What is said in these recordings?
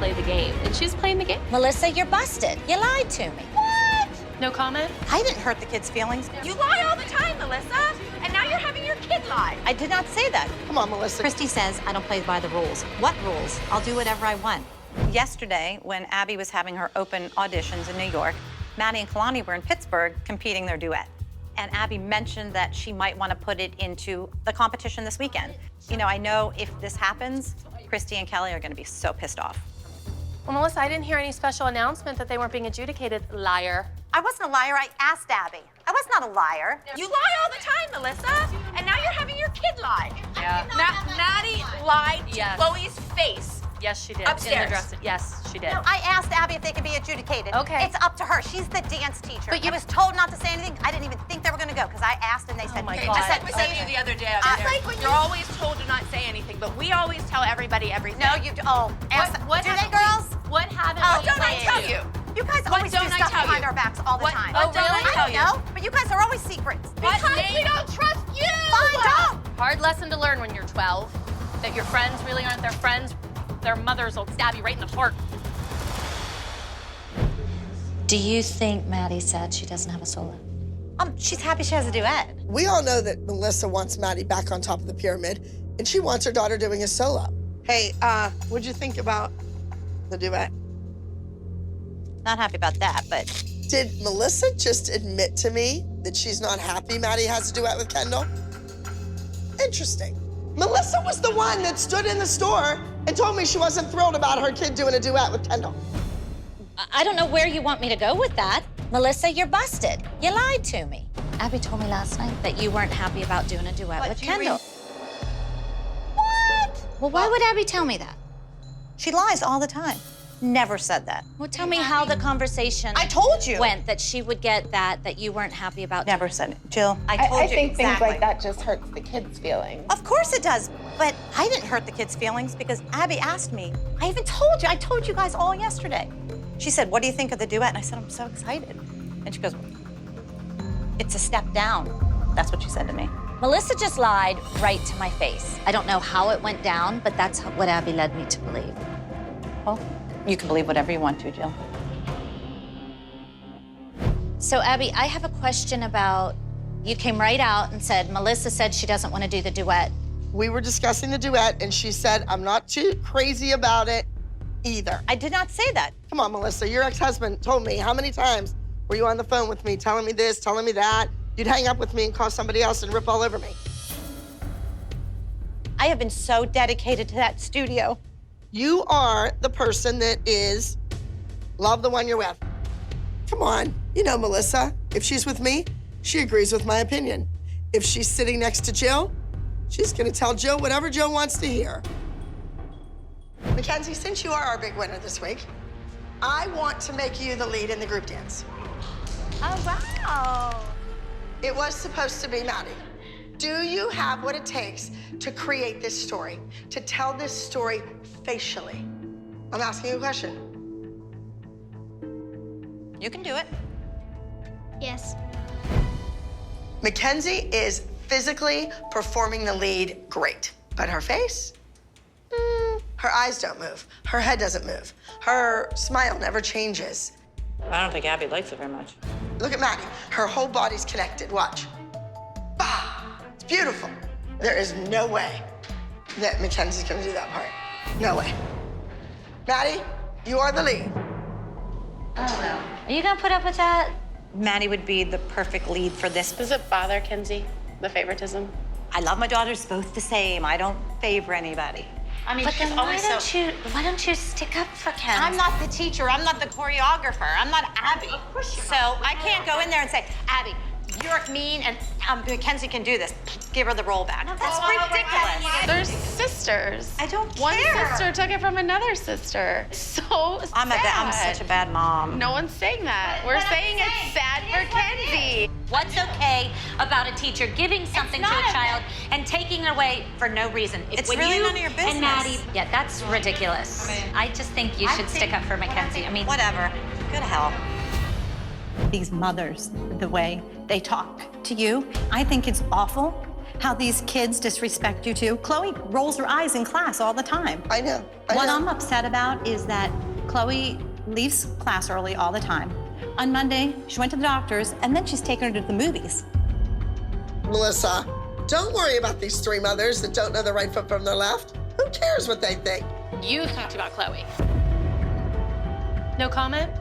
play the game. And she was playing the game. Melissa, you're busted. You lied to me. What? No comment? I didn't hurt the kids' feelings. You lie all the time, Melissa. And now you're having your kid lie. I did not say that. Come on, Melissa. Christy says I don't play by the rules. What rules? I'll do whatever I want. Yesterday, when Abby was having her open auditions in New York, Maddie and Kalani were in Pittsburgh competing their duet. And Abby mentioned that she might want to put it into the competition this weekend. You know, I know if this happens, Christy and Kelly are going to be so pissed off. Well, Melissa, I didn't hear any special announcement that they weren't being adjudicated. Liar. I wasn't a liar. I asked Abby. I was not a liar. You lie all the time, Melissa. And now you're having your kid lie. Yeah. Maddie lied to Yes. Chloe's face. Yes, she did. Upstairs. In the dressing. Yes, she did. No, I asked Abby if they could be adjudicated. Okay. It's up to her. She's the dance teacher. But you- I was told not to say anything. I didn't even think they were going to go because I asked and they said, my Okay, God. just like we said to you the other day. Just like when you're always told to not say anything, but we always tell everybody everything. No, you, ask them. What Do they, haven't girls? What haven't Oh, we Don't I said? tell you? You guys What always do don't I stuff tell behind you? our backs all the What- time. what don't I I tell don't you? know, but you guys are always secrets. Because we don't trust you! Fine, don't. Hard lesson to learn when you're 12, that your friends really aren't their friends. Their mothers will stab you right in the heart. Do you think Maddie said she doesn't have a solo? She's happy she has a duet. We all know that Melissa wants Maddie back on top of the pyramid, and she wants her daughter doing a solo. Hey, what'd you think about the duet? Not happy about that, but Did Melissa just admit to me that she's not happy Maddie has a duet with Kendall? Interesting. Melissa was the one that stood in the store and told me she wasn't thrilled about her kid doing a duet with Kendall. I don't know where you want me to go with that. Melissa, you're busted. You lied to me. Abby told me last night that you weren't happy about doing a duet with Kendall. What? Well, why would Abby tell me that? She lies all the time. Never said that. Well, tell me how the conversation I told you. went, that she would get that you weren't happy about. Never said it. Jill, I told I you think exactly. things like that just hurts the kids' feelings. Of course it does, but I didn't hurt the kids' feelings because Abby asked me. I even told you. I told you guys all yesterday. She said, "What do you think of the duet?" And I said, "I'm so excited." And she goes, "It's a step down." That's what she said to me. Melissa just lied right to my face. I don't know how it went down, but that's what Abby led me to believe. Well, you can believe whatever you want to, Jill. So, Abby, I have a question about, you came right out and said, Melissa said she doesn't want to do the duet. We were discussing the duet, and she said, I'm not too crazy about it either. I did not say that. Come on, Melissa, your ex-husband told me how many times were you on the phone with me telling me this, telling me that? You'd hang up with me and call somebody else and rip all over me. I have been so dedicated to that studio. You are the person that is love the one you're with. Come on, you know Melissa. If she's with me, she agrees with my opinion. If she's sitting next to Jill, she's gonna tell Jill whatever Jill wants to hear. Mackenzie, since you are our big winner this week, I want to make you the lead in the group dance. Oh, wow. It was supposed to be Maddie. Do you have what it takes to create this story, to tell this story facially? I'm asking you a question. You can do it. Yes. Mackenzie is physically performing the lead great, but her face, her eyes don't move, her head doesn't move, her smile never changes. I don't think Abby likes it very much. Look at Maddie, her whole body's connected, watch. Bah, it's beautiful. There is no way that Mackenzie's gonna do that part. No way. Maddie, you are the lead. Are you gonna put up with that? Maddie would be the perfect lead for this. Does it bother Kenzie, the favoritism? I love my daughters both the same. I don't favor anybody. I mean, But she's then always why don't you stick up for Ken? I'm not the teacher. I'm not the choreographer. I'm not Abby. So I can't go in there and say, Abby, you're mean and Mackenzie can do this. Give her the roll back. That's ridiculous. They're sisters. I don't One care. sister took it from another sister. So sad. I'm such a bad mom. No one's saying that. We're saying it's sad for Kenzie. What's okay about a teacher giving something to a child and taking it away for no reason? It's when really you none of your business. And Maddie, yeah, that's ridiculous. I just think you should stick up for Mackenzie. I mean, Whatever. Go to hell. These mothers, the way they talk to you, I think it's awful how these kids disrespect you too. Chloe rolls her eyes in class all the time. I know. What I'm upset about is that Chloe leaves class early all the time. On Monday, she went to the doctor's, and then she's taken her to the movies. Melissa, don't worry about these three mothers that don't know the right foot from their left. Who cares what they think? You talked about Chloe. No comment?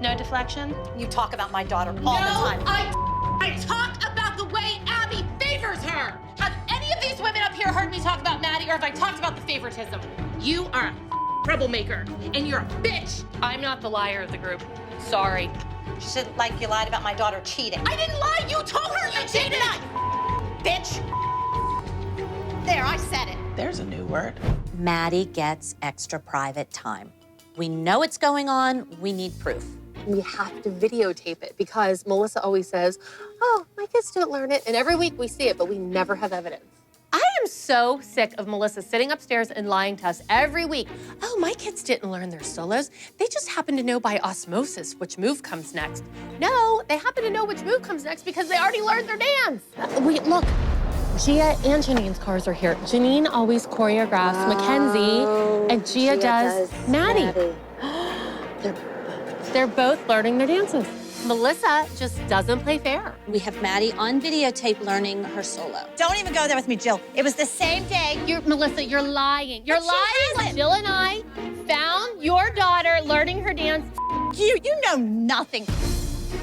No deflection? You talk about my daughter all the time. I talk about the way Abby favors her. Have any of these women up here heard me talk about Maddie, or have I talked about the favoritism? You are a troublemaker, and you're a bitch. I'm not the liar of the group. Sorry. She said, like, you lied about my daughter cheating. I didn't lie. You told her you cheated. Bitch. There, I said it. There's a new word. Maddie gets extra private time. We know it's going on. We need proof. We have to videotape it because Melissa always says, oh, my kids don't learn it. And every week we see it, but we never have evidence. I am so sick of Melissa sitting upstairs and lying to us every week. Oh, my kids didn't learn their solos. They just happen to know by osmosis which move comes next. No, they happen to know which move comes next because they already learned their dance. Wait, look. Gia and Janine's cars are here. Janine always choreographs Mackenzie, and Gia does Maddie. They're both learning their dances. Melissa just doesn't play fair. We have Maddie on videotape learning her solo. Don't even go there with me, Jill. It was the same day. Melissa, you're lying. You're But she lying. hasn't. Jill and I found your daughter learning her dance. You know nothing.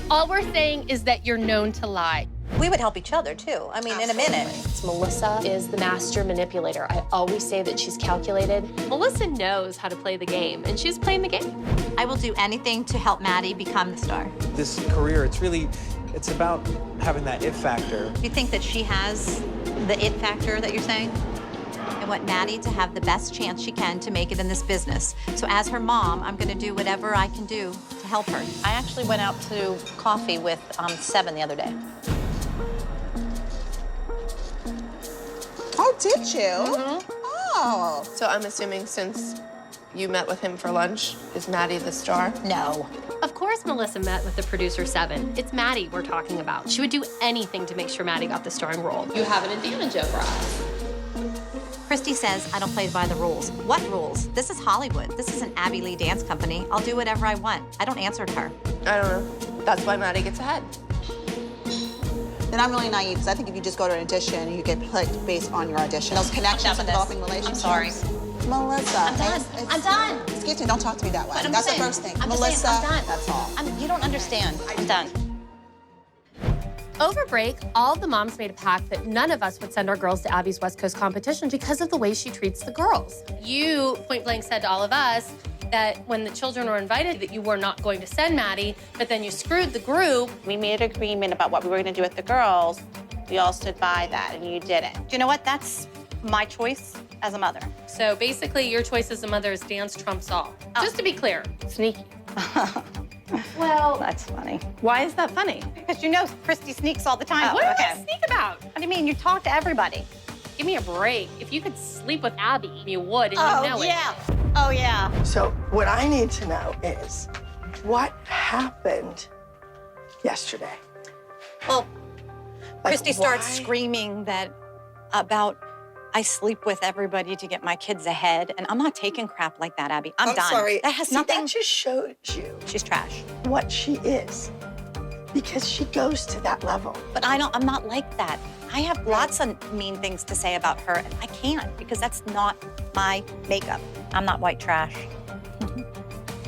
All we're saying is that you're known to lie. We would help each other, too. I mean, in a minute. Melissa is the master manipulator. I always say that she's calculated. Melissa knows how to play the game, and she's playing the game. I will do anything to help Maddie become the star. This career, it's about having that it factor. You think that she has the it factor that you're saying? I want Maddie to have the best chance she can to make it in this business. So as her mom, I'm gonna do whatever I can do to help her. I actually went out to coffee with Seven the other day. Oh, did you? Mm-hmm. Oh. So I'm assuming since you met with him for lunch, is Maddie the star? No. Of course Melissa met with the producer Seven. It's Maddie we're talking about. She would do anything to make sure Maddie got the starring role. You have an advantage over us. Christy says I don't play by the rules. What rules? This is Hollywood. This is an Abby Lee dance company. I'll do whatever I want. I don't answer to her. I don't know. That's why Maddie gets ahead. Then I'm really naive, because I think if you just go to an audition, you get picked based on your audition. Those connections and developing relationships. I'm sorry. Melissa. I'm done. I'm done. Excuse me, don't talk to me that way. But I'm That's saying, the first thing. I'm just Melissa, saying, I'm done. that's all. You don't understand. I'm done. Over break, all the moms made a pact that none of us would send our girls to Abby's West Coast competition because of the way she treats the girls. You point blank said to all of us that when the children were invited that you were not going to send Maddie, but then you screwed the group. We made an agreement about what we were going to do with the girls. We all stood by that, and you didn't. You know what? That's my choice as a mother. So basically, your choice as a mother is dance trumps all. Just to be clear, sneaky. Well, that's funny. Why is that funny? Because you know Christy sneaks all the time. What do I sneak about? What do you mean? You talk to everybody. Give me a break. If you could sleep with Abby, you would, and you know it. Oh, yeah. So what I need to know is what happened yesterday? Well, Like, Christy starts why? screaming that about I sleep with everybody to get my kids ahead, and I'm not taking crap like that, Abby. I'm done. Sorry. That has See, nothing. That just shows you She's trash. what she is, because she goes to that level. But I'm not like that. I have lots of mean things to say about her, and I can't because that's not my makeup. I'm not white trash.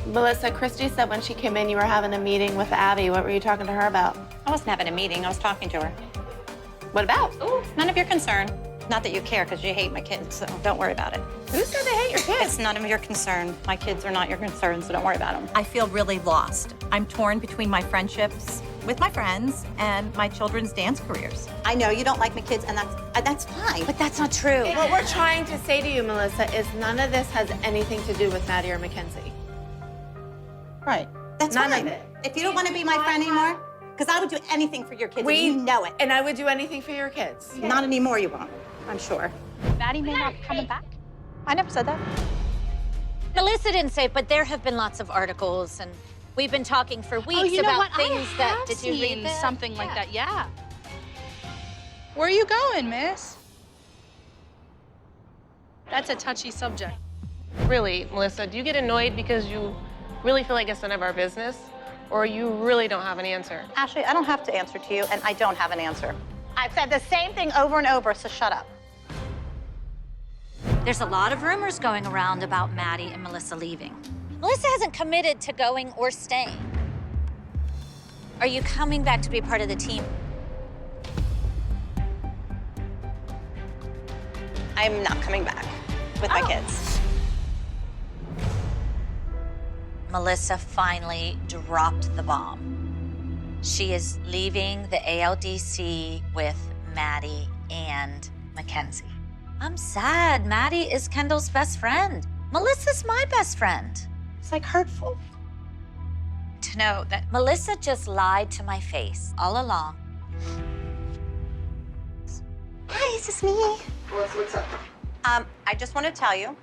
Melissa, Christy said when she came in, you were having a meeting with Abby. What were you talking to her about? I wasn't having a meeting. I was talking to her. What about? Ooh, none of your concern. Not that you care, because you hate my kids, so don't worry about it. Who said they hate your kids? It's none of your concern. My kids are not your concern, so don't worry about them. I feel really lost. I'm torn between my friendships with my friends and my children's dance careers. I know you don't like my kids, and that's fine, but that's not true. What we're trying to say to you, Melissa, is none of this has anything to do with Maddie or Mackenzie. Right. That's None fine. of it. If you don't want to be my friend anymore, because I would do anything for your kids, and you know it. And I would do anything for your kids. Not anymore, you won't. I'm sure. Maddie may not be coming back. I never said that. Melissa didn't say it, but there have been lots of articles, and we've been talking for weeks you know about what? things I that. have Did you read seen that? something like that? Yeah. Where are you going, miss? That's a touchy subject. Really, Melissa, do you get annoyed because you really feel like it's none of our business? Or you really don't have an answer? Ashley, I don't have to answer to you, and I don't have an answer. I've said the same thing over and over, so shut up. There's a lot of rumors going around about Maddie and Melissa leaving. Melissa hasn't committed to going or staying. Are you coming back to be part of the team? I'm not coming back with my kids. Melissa finally dropped the bomb. She is leaving the ALDC with Maddie and Mackenzie. I'm sad. Maddie is Kendall's best friend. Melissa's my best friend. It's like hurtful to know that Melissa just lied to my face all along. Hi, is this me? What's up? I just want to tell you,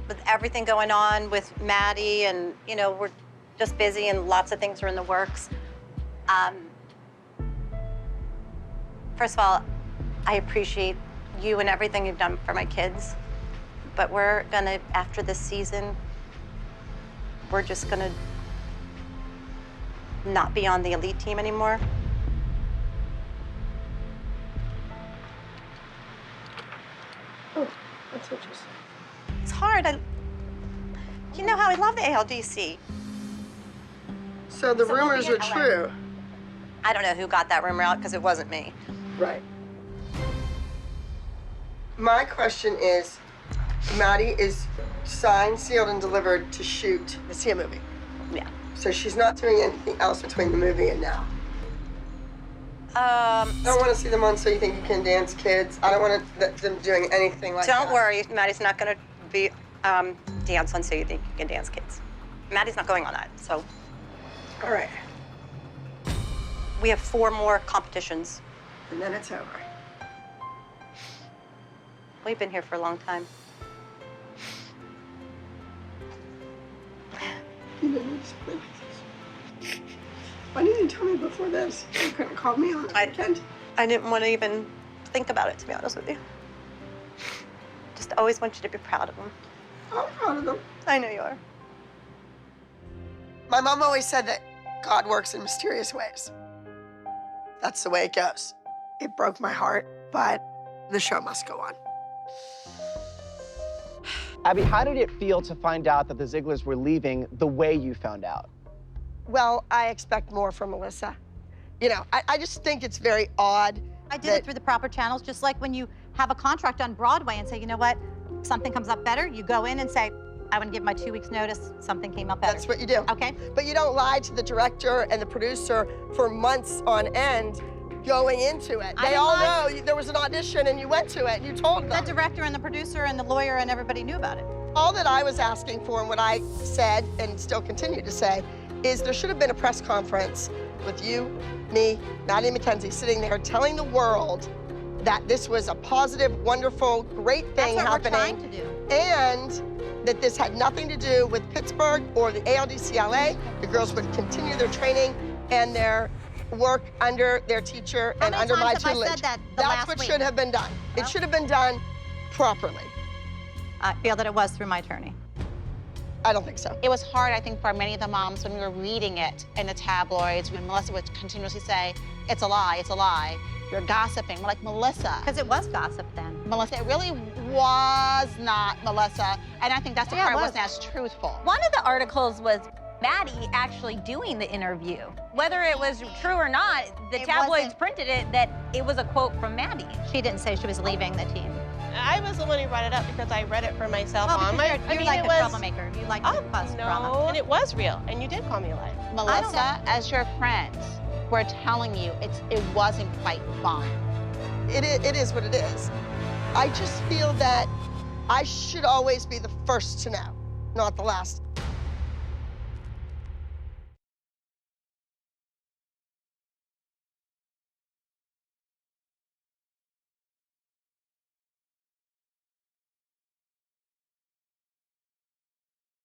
with everything going on with Maddie and, you know, we're just busy and lots of things are in the works. First of all, I appreciate you and everything you've done for my kids. But we're gonna, after this season, we're just gonna not be on the elite team anymore. Oh, that's interesting. It's hard. You know how I love the ALDC. So the rumors are true. I don't know who got that rumor out because it wasn't me. Right. My question is, Maddie is signed, sealed, and delivered to shoot the Sia movie. Yeah. So she's not doing anything else between the movie and now. I don't want to see them on So You Think You Can Dance Kids. I don't want them doing anything like that. Don't worry, Maddie's not going to be dance on So You Think You Can Dance Kids. Maddie's not going on that, so. All right. We have 4 more competitions. And then it's over. We've been here for a long time. You didn't explain this. Why didn't you tell me before this? You couldn't call me on the weekend. I didn't want to even think about it, to be honest with you. Just always want you to be proud of them. I'm proud of them. I know you are. My mom always said that God works in mysterious ways. That's the way it goes. It broke my heart, but the show must go on. Abby, how did it feel to find out that the Zieglers were leaving the way you found out? Well, I expect more from Melissa. You know, I just think it's very odd. I did it through the proper channels, just like when you have a contract on Broadway and say, you know what, something comes up better, you go in and say, I want to give my 2 weeks notice, something came up better. That's what you do. Okay. But you don't lie to the director and the producer for months on end going into it. They all know there was an audition and you went to it and you told them. The director and the producer and the lawyer and everybody knew about it. All that I was asking for and what I said and still continue to say is there should have been a press conference with you, me, Maddie and Mackenzie sitting there telling the world that this was a positive, wonderful, great thing happening. That's what we're trying to do. And that this had nothing to do with Pittsburgh or the ALDCLA. The girls would continue their training and their work under their teacher and under my tutelage. That's what should have been done. It should have been done properly. I feel that it was through my attorney. I don't think so. It was hard, I think, for many of the moms when we were reading it in the tabloids, when Melissa would continuously say, it's a lie, you're gossiping. We're like, Melissa. Because it was gossip then. Melissa, it really was not Melissa, and I think that's the part that wasn't as truthful. One of the articles was Maddie actually doing the interview. Whether it was true or not, the tabloids printed it that it was a quote from Maddie. She didn't say she was leaving the team. I was the one who brought it up because I read it for myself on my. You're like a troublemaker. You like to fuss drama. And it was real, and you did call me a liar. Melissa, as your friends, we're telling you it wasn't quite fine. It is what it is. I just feel that I should always be the first to know, not the last.